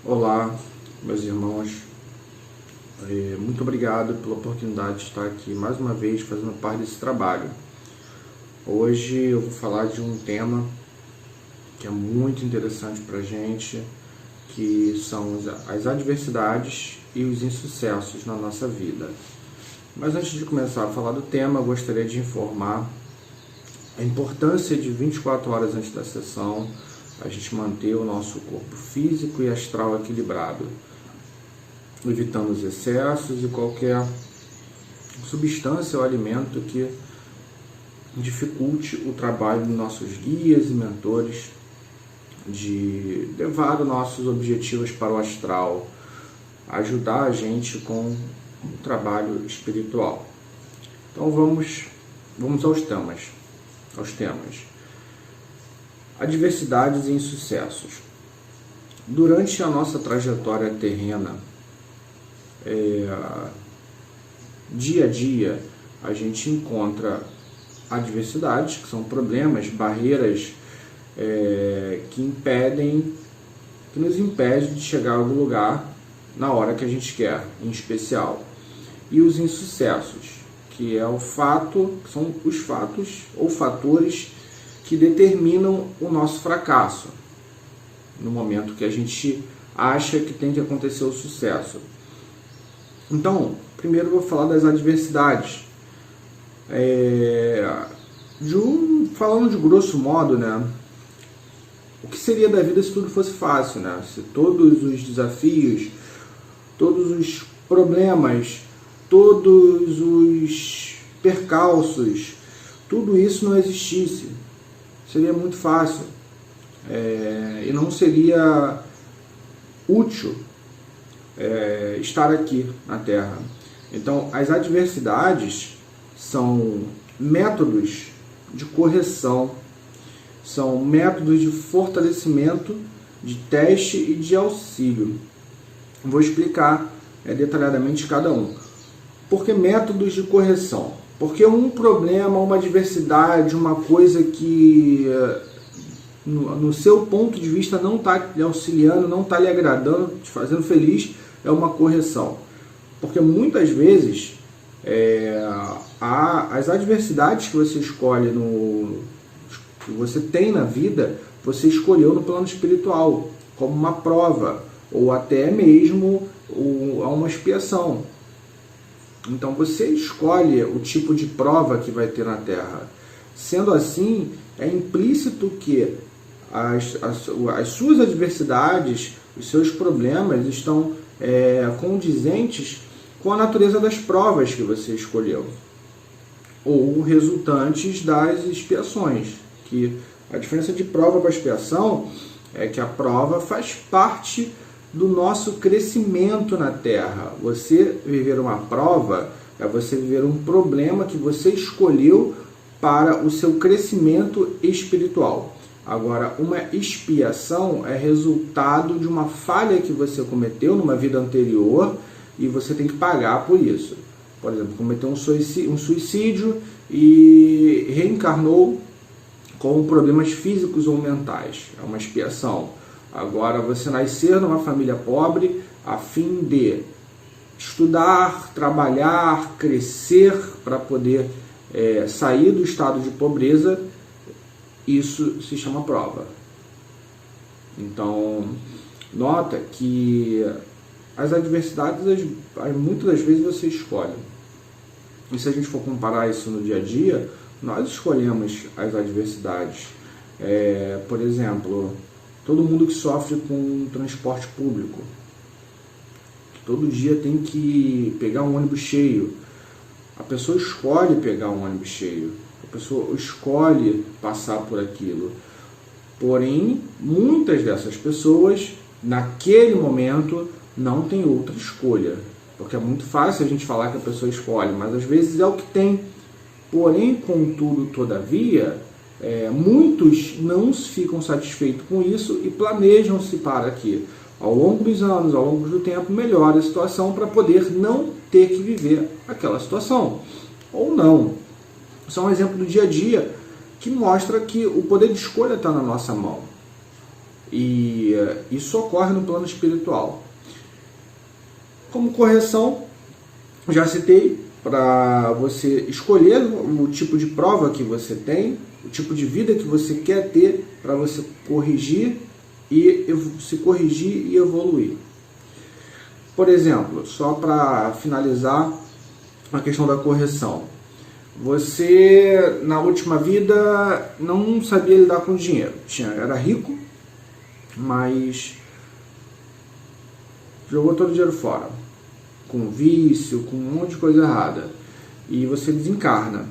Olá, meus irmãos. Muito obrigado pela oportunidade de estar aqui mais uma vez fazendo parte desse trabalho. Hoje eu vou falar de um tema que é muito interessante para a gente, que são as adversidades e os insucessos na nossa vida. Mas antes de começar a falar do tema, eu gostaria de informar a importância de 24 horas antes da sessão a gente manter o nosso corpo físico e astral equilibrado, evitando os excessos e qualquer substância ou alimento que dificulte o trabalho dos nossos guias e mentores de levar os nossos objetivos para o astral, ajudar a gente com o trabalho espiritual. Então vamos aos temas. Adversidades e insucessos. Durante a nossa trajetória terrena, dia a dia, a gente encontra adversidades, que são problemas, barreiras que nos impedem de chegar a algum lugar na hora que a gente quer, em especial. E os insucessos, que são os fatos ou fatores que determinam o nosso fracasso, no momento que a gente acha que tem que acontecer o sucesso. Então, primeiro eu vou falar das adversidades. Falando de grosso modo, né? O que seria da vida se tudo fosse fácil, né? Se todos os desafios, todos os problemas, todos os percalços, tudo isso não existisse. Seria muito fácil e não seria útil estar aqui na Terra. Então, as adversidades são métodos de correção, são métodos de fortalecimento, de teste e de auxílio. Vou explicar detalhadamente cada um. Por que métodos de correção? Porque um problema, uma adversidade, uma coisa que no seu ponto de vista não está lhe auxiliando, não está lhe agradando, te fazendo feliz, é uma correção. Porque muitas vezes as adversidades que você escolhe, que você tem na vida, você escolheu no plano espiritual, como uma prova, ou até mesmo uma expiação. Então você escolhe o tipo de prova que vai ter na Terra. Sendo assim, é implícito que as suas adversidades, os seus problemas estão condizentes com a natureza das provas que você escolheu, ou resultantes das expiações. Que a diferença de prova para expiação é que a prova faz parte do nosso crescimento na Terra. Você viver uma prova é você viver um problema que você escolheu para o seu crescimento espiritual. Agora, uma expiação é resultado de uma falha que você cometeu numa vida anterior e você tem que pagar por isso. Por exemplo, cometeu um suicídio e reencarnou com problemas físicos ou mentais. É uma expiação. Agora, você nascer numa família pobre a fim de estudar, trabalhar, crescer para poder sair do estado de pobreza, isso se chama prova. Então, nota que as adversidades, muitas das vezes você escolhe. E se a gente for comparar isso no dia a dia, nós escolhemos as adversidades. Por exemplo, todo mundo que sofre com transporte público, que todo dia tem que pegar um ônibus cheio, a pessoa escolhe pegar um ônibus cheio, a pessoa escolhe passar por aquilo. Porém, muitas dessas pessoas, naquele momento, não tem outra escolha. Porque é muito fácil a gente falar que a pessoa escolhe, mas às vezes é o que tem. Porém, contudo, todavia, muitos não ficam satisfeitos com isso e planejam-se para que, ao longo dos anos, ao longo do tempo, melhore a situação para poder não ter que viver aquela situação. Ou não. Isso é um exemplo do dia a dia que mostra que o poder de escolha está na nossa mão. E isso ocorre no plano espiritual. Como correção, já citei, para você escolher o tipo de prova que você tem, o tipo de vida que você quer ter, para você corrigir e se corrigir e evoluir. Por exemplo, só para finalizar a questão da correção. Você, na última vida, não sabia lidar com dinheiro. Era rico, mas jogou todo o dinheiro fora. Com vício, com um monte de coisa errada. E você desencarna.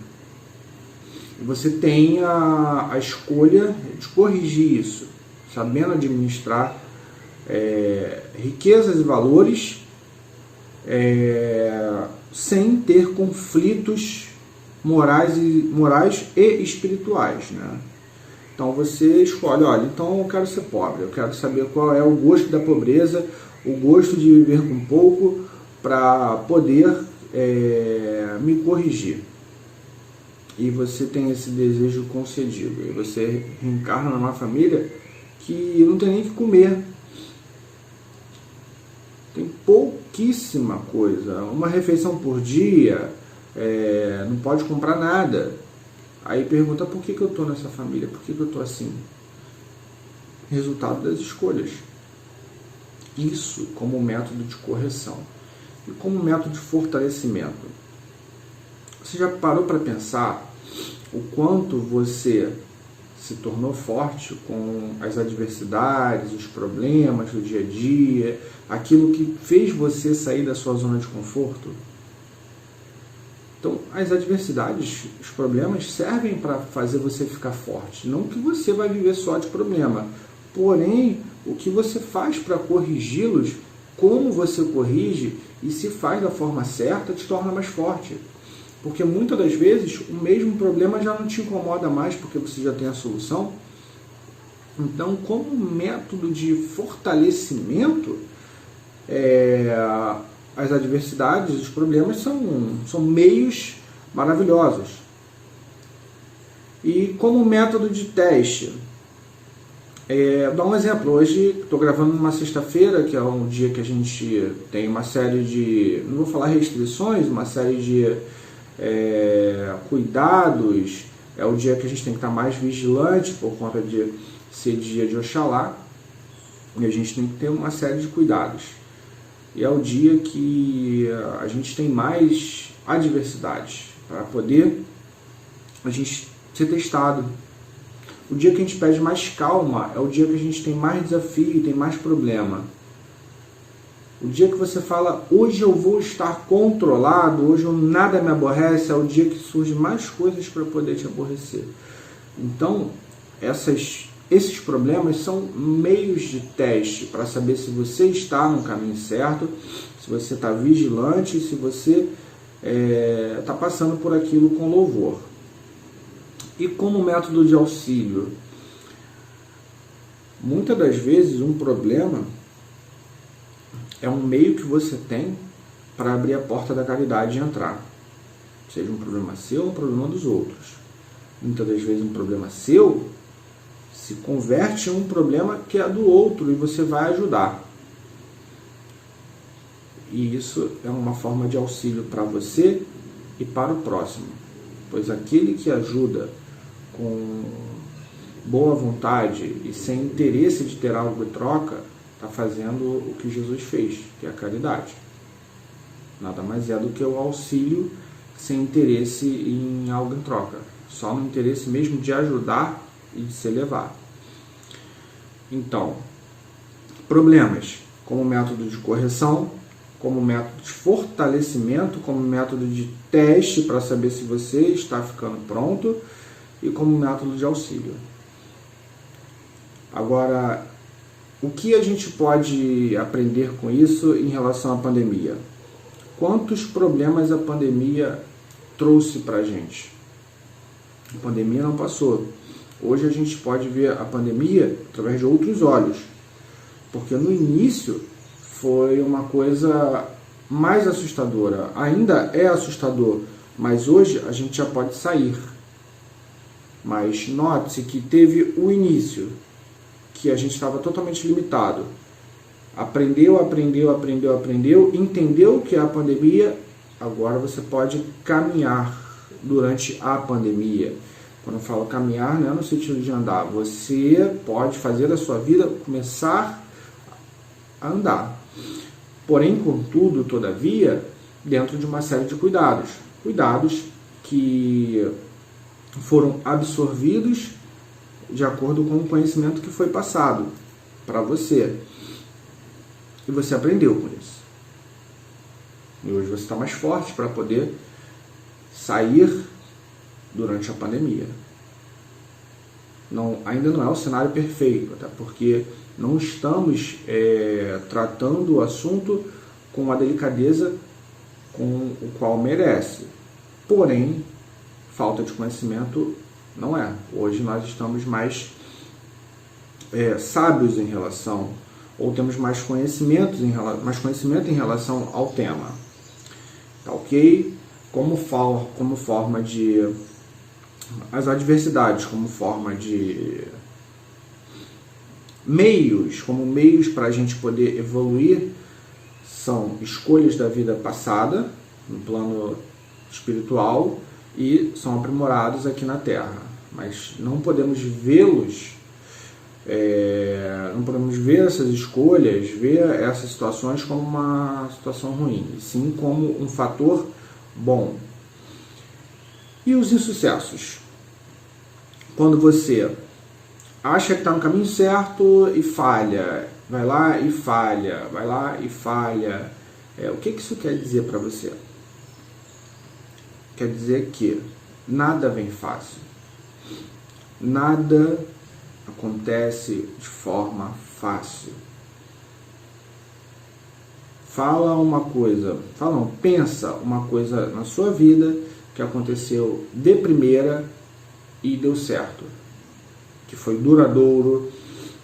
Você tem a escolha de corrigir isso, sabendo administrar riquezas e valores, sem ter conflitos morais e espirituais, né? Então você escolhe, olha, então eu quero ser pobre, eu quero saber qual é o gosto da pobreza, o gosto de viver com pouco, para poder me corrigir. E você tem esse desejo concedido. E você reencarna numa família que não tem nem o que comer. Tem pouquíssima coisa. Uma refeição por dia, não pode comprar nada. Aí pergunta, por que eu estou nessa família? Por que eu estou assim? Resultado das escolhas. Isso como método de correção. E como método de fortalecimento. Você já parou para pensar o quanto você se tornou forte com as adversidades, os problemas do dia a dia, aquilo que fez você sair da sua zona de conforto? Então, as adversidades, os problemas servem para fazer você ficar forte. Não que você vai viver só de problema, porém, o que você faz para corrigi-los, como você corrige e se faz da forma certa, te torna mais forte. Porque muitas das vezes o mesmo problema já não te incomoda mais porque você já tem a solução. Então, como método de fortalecimento, as adversidades, os problemas são meios maravilhosos. E como método de teste, dá um exemplo. Hoje estou gravando numa sexta-feira, que é um dia que a gente tem uma série de, não vou falar restrições, uma série de cuidados. É o dia que a gente tem que estar mais vigilante por conta de ser dia de Oxalá, e a gente tem que ter uma série de cuidados. E é o dia que a gente tem mais adversidades para poder a gente ser testado. O dia que a gente pede mais calma é o dia que a gente tem mais desafio, tem mais problema. O dia que você fala, hoje eu vou estar controlado, hoje nada me aborrece, é o dia que surgem mais coisas para poder te aborrecer. Então, esses problemas são meios de teste para saber se você está no caminho certo, se você está vigilante, se você está passando por aquilo com louvor. E como método de auxílio? Muitas das vezes um problema é um meio que você tem para abrir a porta da caridade e entrar. Seja um problema seu ou um problema dos outros. Muitas das vezes um problema seu se converte em um problema que é do outro e você vai ajudar. E isso é uma forma de auxílio para você e para o próximo. Pois aquele que ajuda com boa vontade e sem interesse de ter algo em troca, está fazendo o que Jesus fez, que é a caridade. Nada mais é do que o auxílio sem interesse em algo em troca. Só no interesse mesmo de ajudar e de se elevar. Então, problemas como método de correção, como método de fortalecimento, como método de teste para saber se você está ficando pronto e como método de auxílio. Agora, o que a gente pode aprender com isso em relação à pandemia? Quantos problemas a pandemia trouxe para a gente? A pandemia não passou. Hoje a gente pode ver a pandemia através de outros olhos. Porque no início foi uma coisa mais assustadora. Ainda é assustador, mas hoje a gente já pode sair. Mas note-se que teve o início, que a gente estava totalmente limitado. Aprendeu, entendeu o que é a pandemia, agora você pode caminhar durante a pandemia. Quando eu falo caminhar, não é no sentido de andar, você pode fazer da sua vida começar a andar. Porém, contudo, todavia, dentro de uma série de cuidados. Cuidados que foram absorvidos de acordo com o conhecimento que foi passado para você. E você aprendeu com isso. E hoje você está mais forte para poder sair durante a pandemia. Ainda não é o cenário perfeito, até porque não estamos tratando o assunto com a delicadeza com o qual merece. Porém, falta de conhecimento não é. Hoje nós estamos mais sábios em relação, ou temos mais conhecimento em relação ao tema. Tá ok? Como forma de... as adversidades como forma de meios para a gente poder evoluir, são escolhas da vida passada, no plano espiritual, e são aprimorados aqui na Terra. Mas não podemos vê-los, não podemos ver essas escolhas, ver essas situações como uma situação ruim, e sim como um fator bom. E os insucessos? Quando você acha que está no caminho certo e falha, vai lá e falha, vai lá e falha. O que isso quer dizer para você? Quer dizer que nada vem fácil. Nada acontece de forma fácil. Pensa uma coisa na sua vida que aconteceu de primeira e deu certo, que foi duradouro,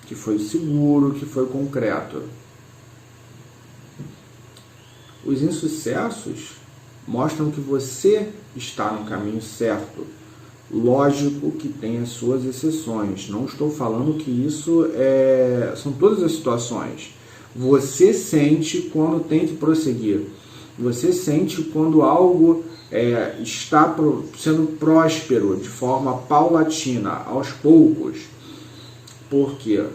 que foi seguro, que foi concreto. Os insucessos mostram que você está no caminho certo. Lógico que tem as suas exceções. Não estou falando que isso são todas as situações. Você sente quando tem que prosseguir. Você sente quando algo está sendo próspero de forma paulatina, aos poucos. Por quê?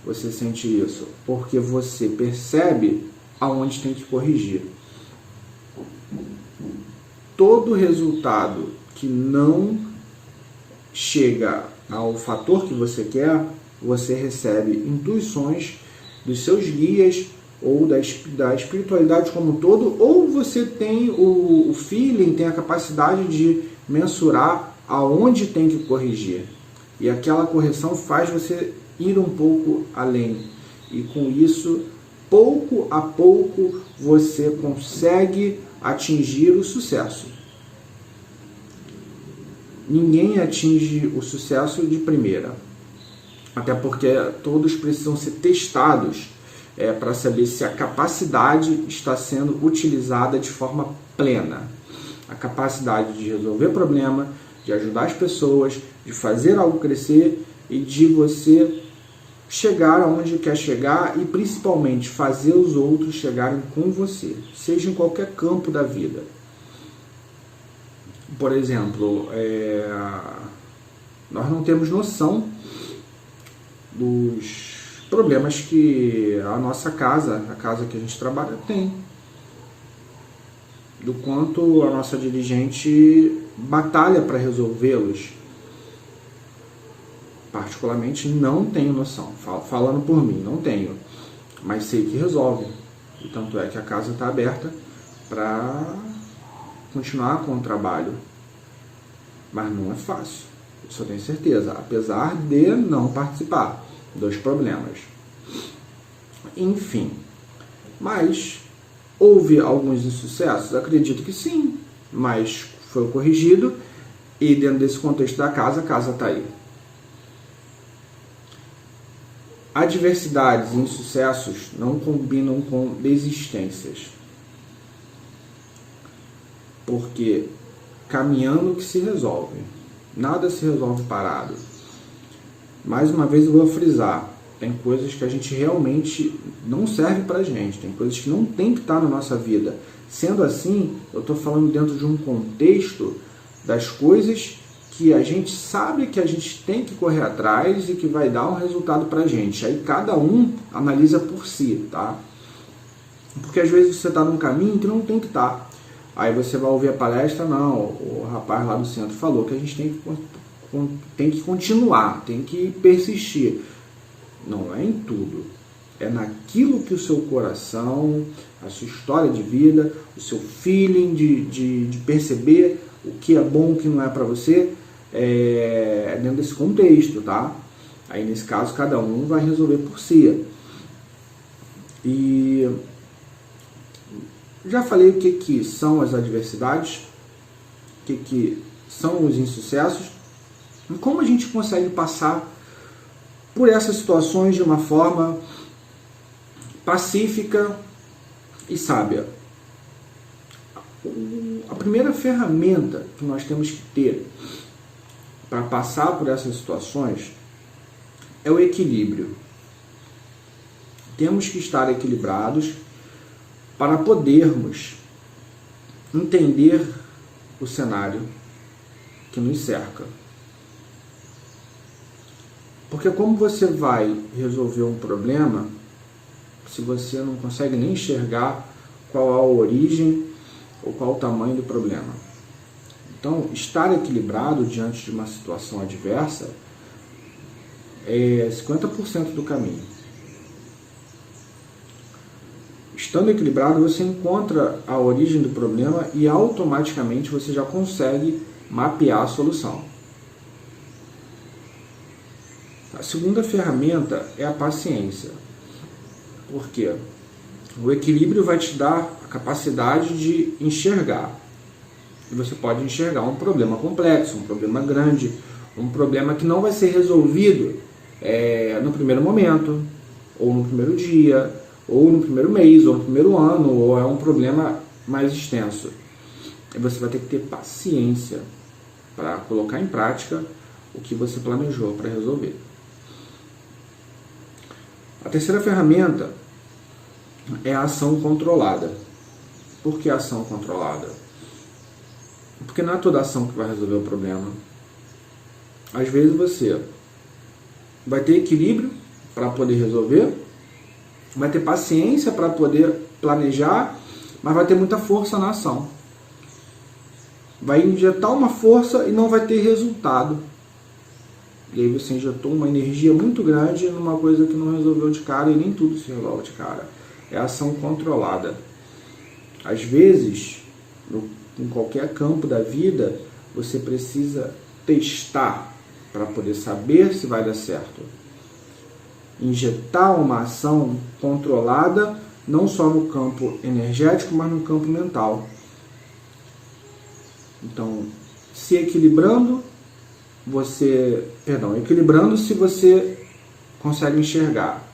Você sente isso? Porque você percebe aonde tem que corrigir. Todo resultado que não chega ao fator que você quer, você recebe intuições dos seus guias ou da espiritualidade como um todo, ou você tem o feeling, tem a capacidade de mensurar aonde tem que corrigir. E aquela correção faz você ir um pouco além. E com isso, pouco a pouco, você consegue atingir o sucesso. Ninguém atinge o sucesso de primeira. Até porque todos precisam ser testados para saber se a capacidade está sendo utilizada de forma plena. A capacidade de resolver problema, de ajudar as pessoas, de fazer algo crescer e de você chegar aonde quer chegar e principalmente fazer os outros chegarem com você, seja em qualquer campo da vida. Por exemplo, nós não temos noção dos problemas que a nossa casa, a casa que a gente trabalha, tem. Do quanto a nossa dirigente batalha para resolvê-los. Particularmente não tenho noção. Falando por mim, não tenho. Mas sei que resolve. E tanto é que a casa está aberta para continuar com o trabalho. Mas não é fácil. Isso eu tenho certeza. Apesar de não participar dos problemas. Enfim. Mas houve alguns insucessos? Acredito que sim. Mas foi corrigido. E dentro desse contexto da casa, a casa está aí. Adversidades e insucessos não combinam com desistências. Porque caminhando que se resolve. Nada se resolve parado. Mais uma vez eu vou frisar. Tem coisas que a gente realmente não serve pra gente, tem coisas que não tem que estar na nossa vida. Sendo assim, eu estou falando dentro de um contexto das coisas que a gente sabe que a gente tem que correr atrás e que vai dar um resultado pra gente. Aí cada um analisa por si, tá? Porque às vezes você está num caminho que não tem que estar. Aí você vai ouvir a palestra, não, o rapaz lá do centro falou que a gente tem que continuar, tem que persistir. Não é em tudo. É naquilo que o seu coração, a sua história de vida, o seu feeling de perceber o que é bom, o que não é para você, é dentro desse contexto, tá? Aí nesse caso cada um vai resolver por si. E já falei o que são as adversidades, o que são os insucessos, e como a gente consegue passar por essas situações de uma forma pacífica e sábia. A primeira ferramenta que nós temos que ter para passar por essas situações é o equilíbrio. Temos que estar equilibrados para podermos entender o cenário que nos cerca. Porque como você vai resolver um problema se você não consegue nem enxergar qual a origem ou qual o tamanho do problema? Então, estar equilibrado diante de uma situação adversa é 50% do caminho. Estando equilibrado, você encontra a origem do problema e automaticamente você já consegue mapear a solução. A segunda ferramenta é a paciência. Por quê? O equilíbrio vai te dar a capacidade de enxergar. E você pode enxergar um problema complexo, um problema grande, um problema que não vai ser resolvido no primeiro momento, ou no primeiro dia, ou no primeiro mês, ou no primeiro ano, ou é um problema mais extenso. E você vai ter que ter paciência para colocar em prática o que você planejou para resolver. A terceira ferramenta é a ação controlada. Por que a ação controlada? Porque não é toda ação que vai resolver o problema. Às vezes você vai ter equilíbrio para poder resolver, vai ter paciência para poder planejar, mas vai ter muita força na ação. Vai injetar uma força e não vai ter resultado. E aí você injetou uma energia muito grande numa coisa que não resolveu de cara, e nem tudo se resolve de cara. É ação controlada. Às vezes, em qualquer campo da vida, você precisa testar para poder saber se vai dar certo. Injetar uma ação controlada, não só no campo energético, mas no campo mental. Então, equilibrando se você consegue enxergar.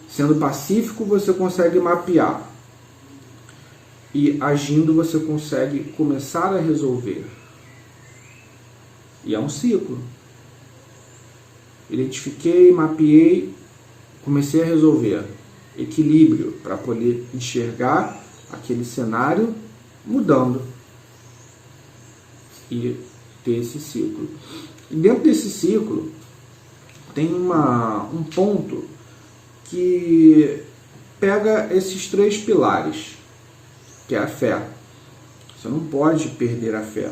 Sendo pacífico, você consegue mapear. E agindo, você consegue começar a resolver. E é um ciclo. Identifiquei, mapeei, comecei a resolver. Equilíbrio para poder enxergar aquele cenário mudando. E ter esse ciclo. E dentro desse ciclo tem um ponto que pega esses três pilares, que é a fé. Você não pode perder a fé.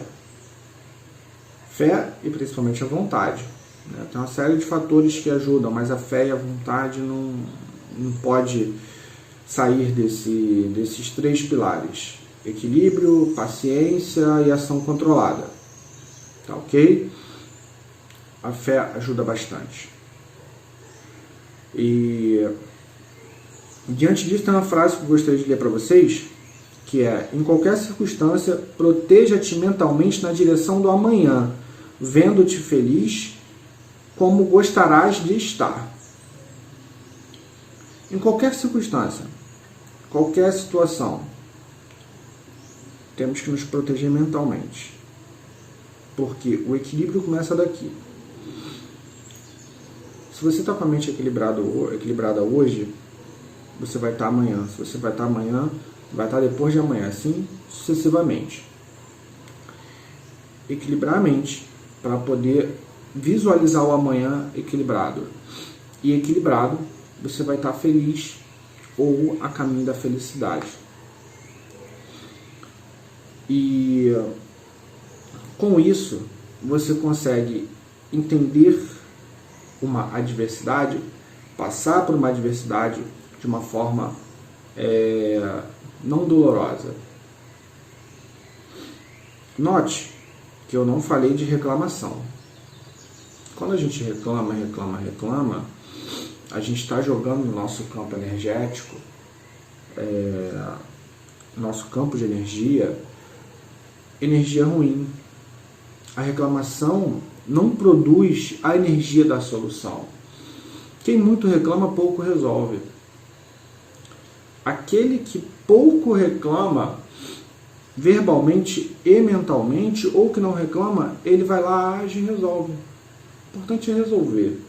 Fé e principalmente a vontade. Né? Tem uma série de fatores que ajudam, mas a fé e a vontade não pode sair desses três pilares. Equilíbrio, paciência e ação controlada. Tá ok? A fé ajuda bastante. E diante disso tem uma frase que eu gostaria de ler para vocês, que é: em qualquer circunstância, proteja-te mentalmente na direção do amanhã, vendo-te feliz como gostarás de estar. Em qualquer circunstância, qualquer situação, temos que nos proteger mentalmente. Porque o equilíbrio começa daqui. Se você está com a mente equilibrada hoje, você vai estar amanhã. Se você vai estar amanhã, vai estar depois de amanhã, assim sucessivamente. Equilibrar a mente para poder visualizar o amanhã equilibrado. E equilibrado, você vai estar feliz ou a caminho da felicidade. E com isso, você consegue entender uma adversidade, passar por uma adversidade de uma forma não dolorosa. Note que eu não falei de reclamação. Quando a gente reclama, a gente está jogando no nosso campo energético, nosso campo de energia ruim. A reclamação não produz a energia da solução. Quem muito reclama, pouco resolve. Aquele que pouco reclama, verbalmente e mentalmente, ou que não reclama, ele vai lá, age e resolve. O importante é resolver.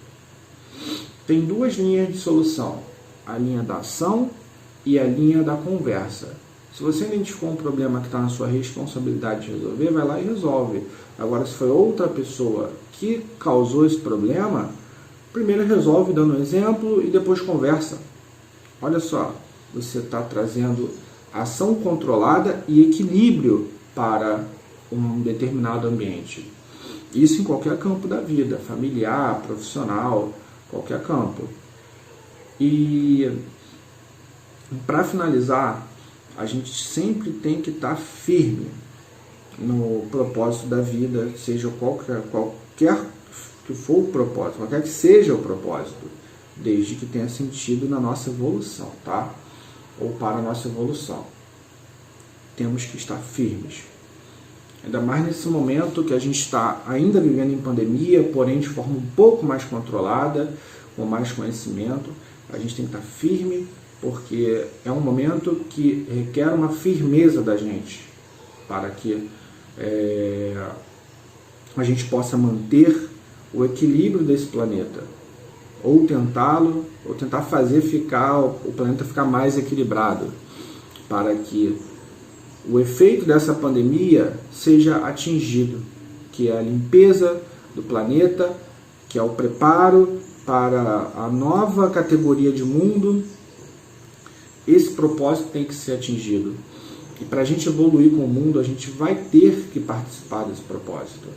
Tem duas linhas de solução, a linha da ação e a linha da conversa. Se você identificou um problema que está na sua responsabilidade de resolver, vai lá e resolve. Agora, se foi outra pessoa que causou esse problema, primeiro resolve dando um exemplo e depois conversa. Olha só, você está trazendo ação controlada e equilíbrio para um determinado ambiente. Isso em qualquer campo da vida, familiar, profissional, qualquer campo. E para finalizar, a gente sempre tem que estar firme no propósito da vida, seja qualquer que for o propósito, qualquer que seja o propósito, desde que tenha sentido na nossa evolução, tá? Ou para a nossa evolução. Temos que estar firmes. Ainda mais nesse momento que a gente está ainda vivendo em pandemia, porém de forma um pouco mais controlada, com mais conhecimento. A gente tem que estar firme, porque é um momento que requer uma firmeza da gente, para que a gente possa manter o equilíbrio desse planeta, ou tentá-lo, ou tentar fazer o planeta ficar mais equilibrado, para que o efeito dessa pandemia seja atingido, que é a limpeza do planeta, que é o preparo para a nova categoria de mundo. Esse propósito tem que ser atingido. E para a gente evoluir com o mundo, a gente vai ter que participar desse propósito.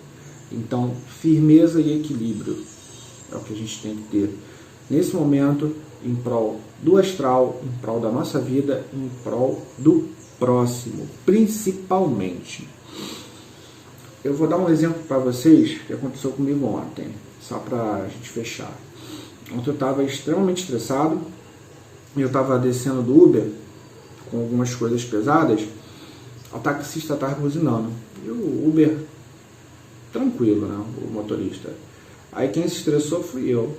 Então, firmeza e equilíbrio é o que a gente tem que ter nesse momento, em prol do astral, em prol da nossa vida, em prol do próximo, principalmente. Eu vou dar um exemplo para vocês que aconteceu comigo ontem, só para a gente fechar. Ontem eu estava extremamente estressado, eu estava descendo do Uber com algumas coisas pesadas, o taxista estava buzinando, e o Uber tranquilo, né, o motorista. Aí quem se estressou fui eu.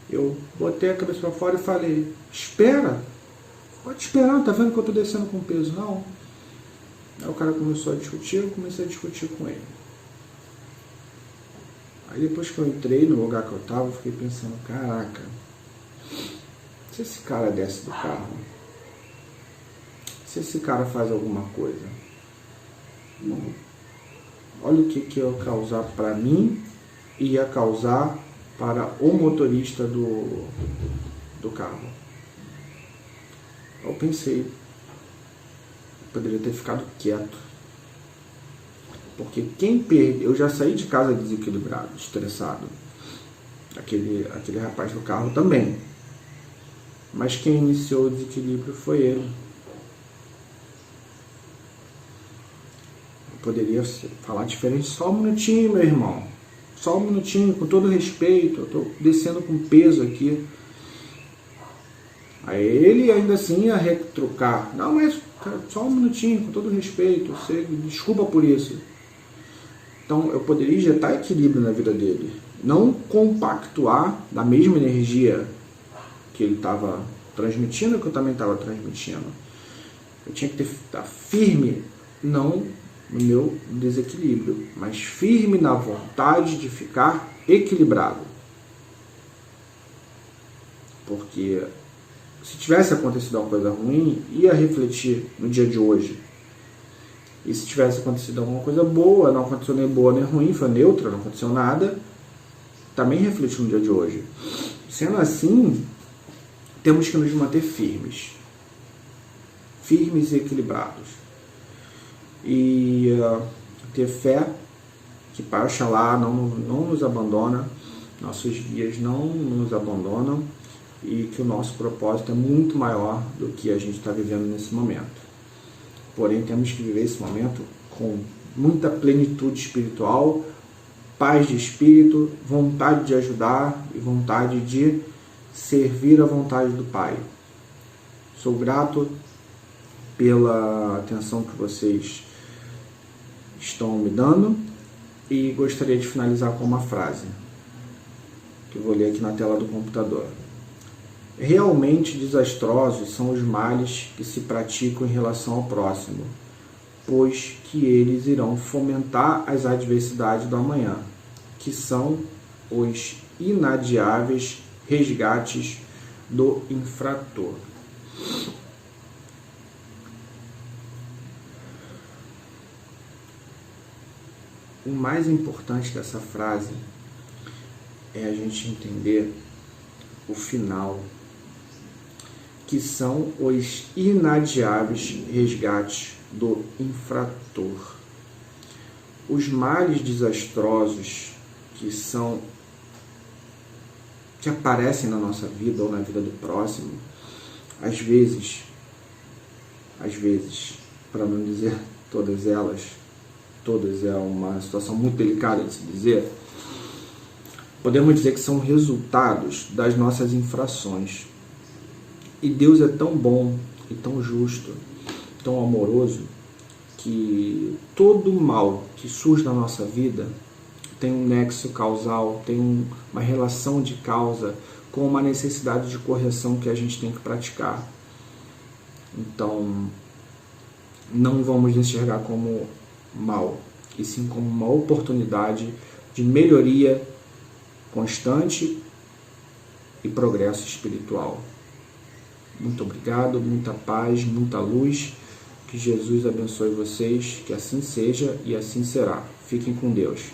Eu botei a cabeça para fora e falei: espera, pode esperar, não tá vendo que eu tô descendo com peso? Não. Aí o cara começou a discutir, eu comecei a discutir com ele. Aí depois que eu entrei no lugar que eu tava, eu fiquei pensando: caraca, se esse cara desce do carro, se esse cara faz alguma coisa, olha o que ia causar para mim e ia causar para o motorista do carro. Eu pensei, poderia ter ficado quieto, porque quem perde, eu já saí de casa desequilibrado, estressado, aquele rapaz do carro também, mas quem iniciou o desequilíbrio foi ele. Eu poderia falar diferente: só um minutinho, meu irmão, só um minutinho, com todo respeito, eu estou descendo com peso aqui. Aí ele ainda assim ia retrucar: não, mas só um minutinho, com todo respeito, você desculpa por isso. Então eu poderia injetar equilíbrio na vida dele, não compactuar da mesma energia que ele estava transmitindo, que eu também estava transmitindo. Eu tinha que estar firme, não no meu desequilíbrio, mas firme na vontade de ficar equilibrado. porque se tivesse acontecido uma coisa ruim, ia refletir no dia de hoje. E se tivesse acontecido alguma coisa boa, não aconteceu nem boa nem ruim, foi neutra, não aconteceu nada, também refletiu no dia de hoje. Sendo assim, temos que nos manter firmes e equilibrados. E ter fé que Pai Oxalá não nos abandona, nossos guias não nos abandonam, e que o nosso propósito é muito maior do que a gente está vivendo nesse momento. Porém, temos que viver esse momento com muita plenitude espiritual, paz de espírito, vontade de ajudar e vontade de servir à vontade do Pai. Sou grato pela atenção que vocês estão me dando e gostaria de finalizar com uma frase que eu vou ler aqui na tela do computador. Realmente desastrosos são os males que se praticam em relação ao próximo, pois que eles irão fomentar as adversidades do amanhã, que são os inadiáveis resgates do infrator. O mais importante dessa frase é a gente entender o final, que são os inadiáveis resgates do infrator. Os males desastrosos que aparecem na nossa vida ou na vida do próximo, às vezes, para não dizer todas é uma situação muito delicada de se dizer, podemos dizer que são resultados das nossas infrações. E Deus é tão bom e tão justo, tão amoroso, que todo mal que surge na nossa vida tem um nexo causal, tem uma relação de causa com uma necessidade de correção que a gente tem que praticar. Então, não vamos enxergar como mal, e sim como uma oportunidade de melhoria constante e progresso espiritual. Muito obrigado, muita paz, muita luz, que Jesus abençoe vocês, que assim seja e assim será. Fiquem com Deus.